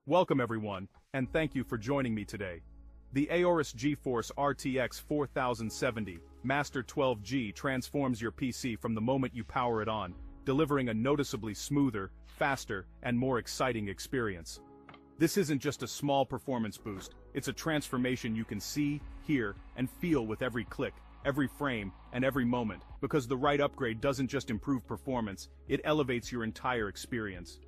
Welcome everyone, and thank you for joining me today. The AORUS GeForce RTX 4070 Master 12G transforms your PC from the moment you power it on, delivering a noticeably smoother, faster, and more exciting experience. This isn't just a small performance boost, it's a transformation you can see, hear, and feel with every click, every frame, and every moment, because the right upgrade doesn't just improve performance, it elevates your entire experience.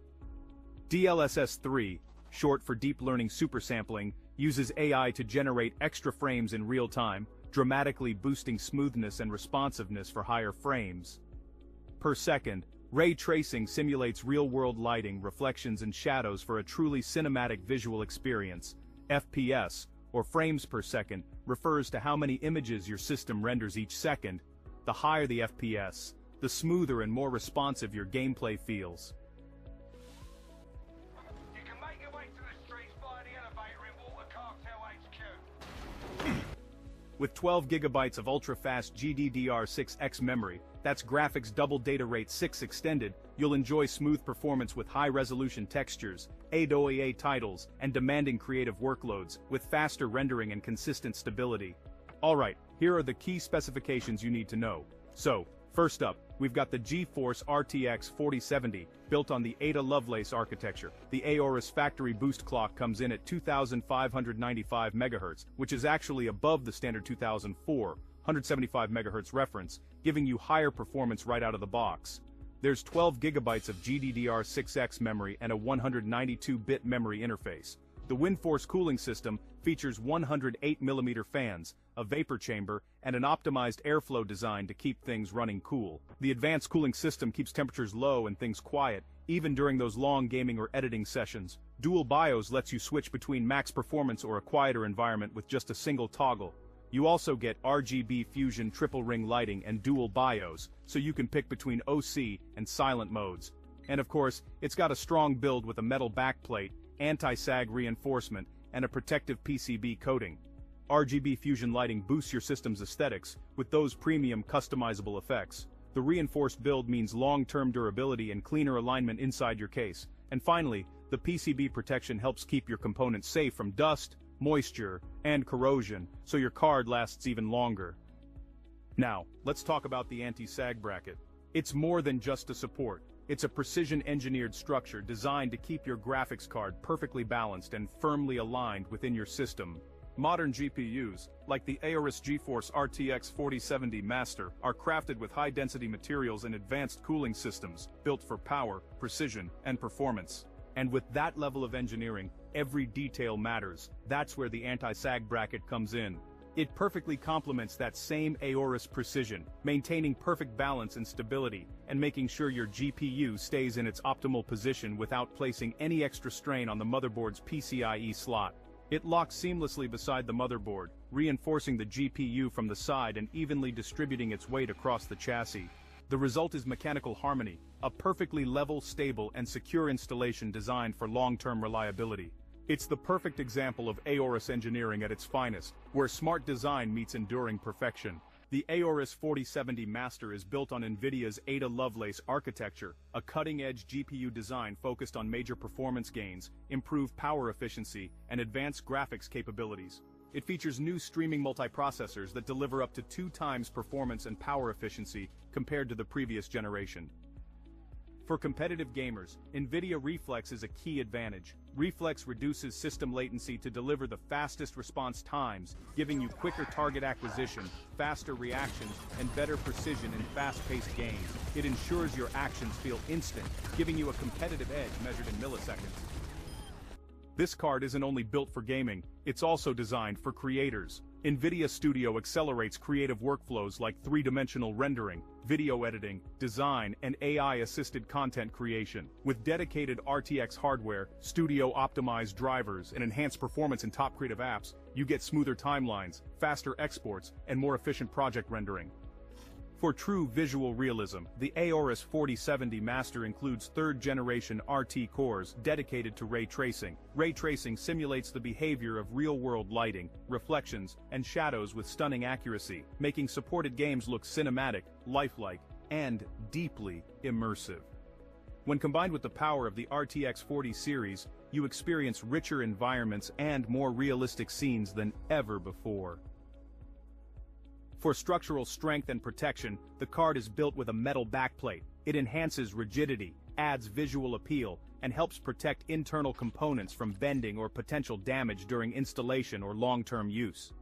DLSS 3, short for Deep Learning Supersampling, uses AI to generate extra frames in real time, dramatically boosting smoothness and responsiveness for higher frames per second. Ray tracing simulates real-world lighting, reflections and shadows for a truly cinematic visual experience. FPS, or frames per second, refers to how many images your system renders each second. The higher the FPS, the smoother and more responsive your gameplay feels. You can make your way to the streets via the elevator in Water Cartel HQ. With 12 GB of ultra-fast GDDR6X memory, that's graphics double data rate 6 extended, you'll enjoy smooth performance with high-resolution textures, AOEA titles, and demanding creative workloads, with faster rendering and consistent stability. Alright, here are the key specifications you need to know. So, first up, we've got the GeForce RTX 4070, built on the Ada Lovelace architecture. The AORUS factory boost clock comes in at 2,595 MHz, which is actually above the standard 2004, 175 MHz reference, giving you higher performance right out of the box. There's 12 GB of GDDR6X memory and a 192-bit memory interface. The WindForce cooling system features 108mm fans, a vapor chamber, and an optimized airflow design to keep things running cool. The advanced cooling system keeps temperatures low and things quiet, even during those long gaming or editing sessions. Dual BIOS lets you switch between max performance or a quieter environment with just a single toggle. You also get RGB Fusion triple ring lighting and dual BIOS, so you can pick between OC and silent modes. And of course, it's got a strong build with a metal backplate, anti-sag reinforcement, and a protective PCB coating. RGB Fusion lighting boosts your system's aesthetics, with those premium customizable effects. The reinforced build means long-term durability and cleaner alignment inside your case. And finally, the PCB protection helps keep your components safe from dust, moisture, and corrosion, so your card lasts even longer. Now, let's talk about the anti-sag bracket. It's more than just a support. It's a precision-engineered structure designed to keep your graphics card perfectly balanced and firmly aligned within your system. Modern GPUs, like the AORUS GeForce RTX 4070 Master, are crafted with high-density materials and advanced cooling systems, built for power, precision, and performance. And with that level of engineering, every detail matters. That's where the anti-sag bracket comes in. It perfectly complements that same AORUS precision, maintaining perfect balance and stability, and making sure your GPU stays in its optimal position without placing any extra strain on the motherboard's PCIe slot. It locks seamlessly beside the motherboard, reinforcing the GPU from the side and evenly distributing its weight across the chassis. The result is mechanical harmony, a perfectly level, stable, and secure installation designed for long-term reliability. It's the perfect example of AORUS engineering at its finest, where smart design meets enduring perfection. The AORUS 4070 Master is built on NVIDIA's Ada Lovelace architecture, a cutting-edge GPU design focused on major performance gains, improved power efficiency, and advanced graphics capabilities. It features new streaming multiprocessors that deliver up to 2 times performance and power efficiency compared to the previous generation. For competitive gamers, NVIDIA Reflex is a key advantage. Reflex reduces system latency to deliver the fastest response times, giving you quicker target acquisition, faster reactions, and better precision in fast-paced games. It ensures your actions feel instant, giving you a competitive edge measured in milliseconds. This card isn't only built for gaming, it's also designed for creators. NVIDIA Studio accelerates creative workflows like three-dimensional rendering, video editing, design, and AI-assisted content creation. With dedicated RTX hardware, studio-optimized drivers, and enhanced performance in top creative apps, you get smoother timelines, faster exports, and more efficient project rendering. For true visual realism, the AORUS 4070 Master includes third-generation RT cores dedicated to ray tracing. Ray tracing simulates the behavior of real-world lighting, reflections, and shadows with stunning accuracy, making supported games look cinematic, lifelike, and deeply immersive. When combined with the power of the RTX 40 series, you experience richer environments and more realistic scenes than ever before. For structural strength and protection, the card is built with a metal backplate. It enhances rigidity, adds visual appeal, and helps protect internal components from bending or potential damage during installation or long-term use.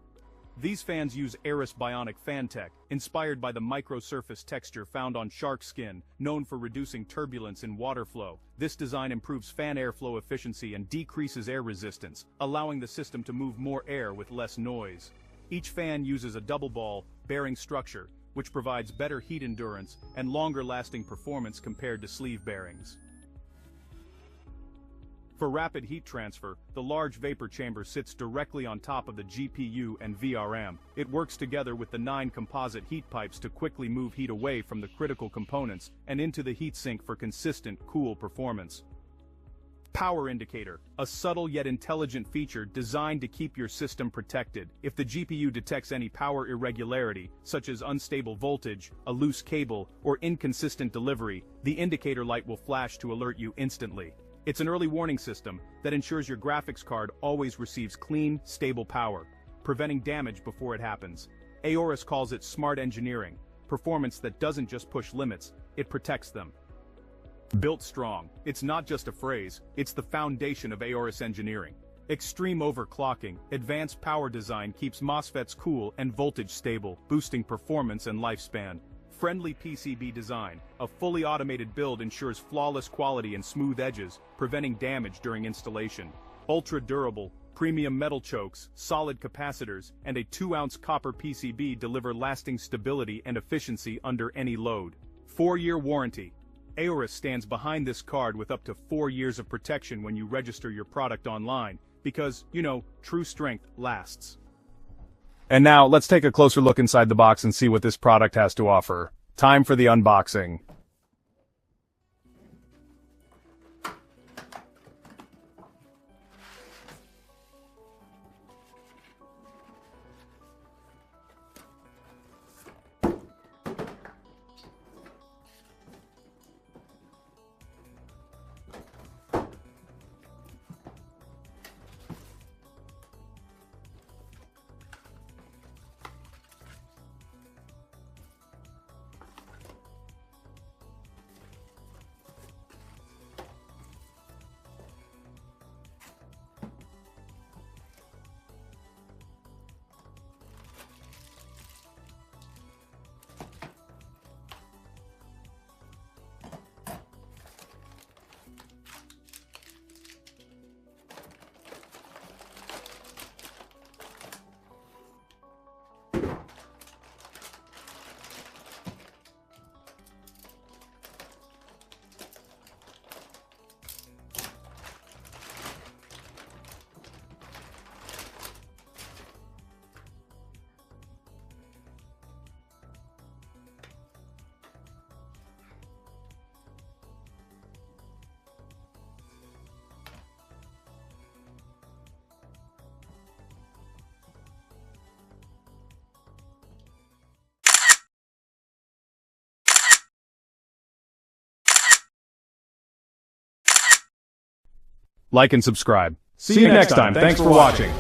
These fans use AORUS Bionic fan tech, inspired by the microsurface texture found on shark skin, known for reducing turbulence in water flow. This design improves fan airflow efficiency and decreases air resistance, allowing the system to move more air with less noise. Each fan uses a double ball bearing structure, which provides better heat endurance and longer-lasting performance compared to sleeve bearings. For rapid heat transfer, the large vapor chamber sits directly on top of the GPU and VRM. It works together with the 9 composite heat pipes to quickly move heat away from the critical components and into the heatsink for consistent, cool performance. Power indicator, a subtle yet intelligent feature designed to keep your system protected. If the GPU detects any power irregularity, such as unstable voltage, a loose cable, or inconsistent delivery, the indicator light will flash to alert you instantly. It's an early warning system that ensures your graphics card always receives clean, stable power, preventing damage before it happens. AORUS calls it smart engineering, performance that doesn't just push limits, it protects them. Built strong, it's not just a phrase, it's the foundation of AORUS engineering. Extreme overclocking, advanced power design keeps MOSFETs cool and voltage stable, boosting performance and lifespan. Friendly PCB design, a fully automated build ensures flawless quality and smooth edges, preventing damage during installation. Ultra-durable, premium metal chokes, solid capacitors, and a 2-ounce copper PCB deliver lasting stability and efficiency under any load. 4-year warranty. AORUS stands behind this card with up to 4 years of protection when you register your product online, because, true strength lasts. And now, let's take a closer look inside the box and see what this product has to offer. Time for the unboxing. Like and subscribe. See you next time. Thanks for watching.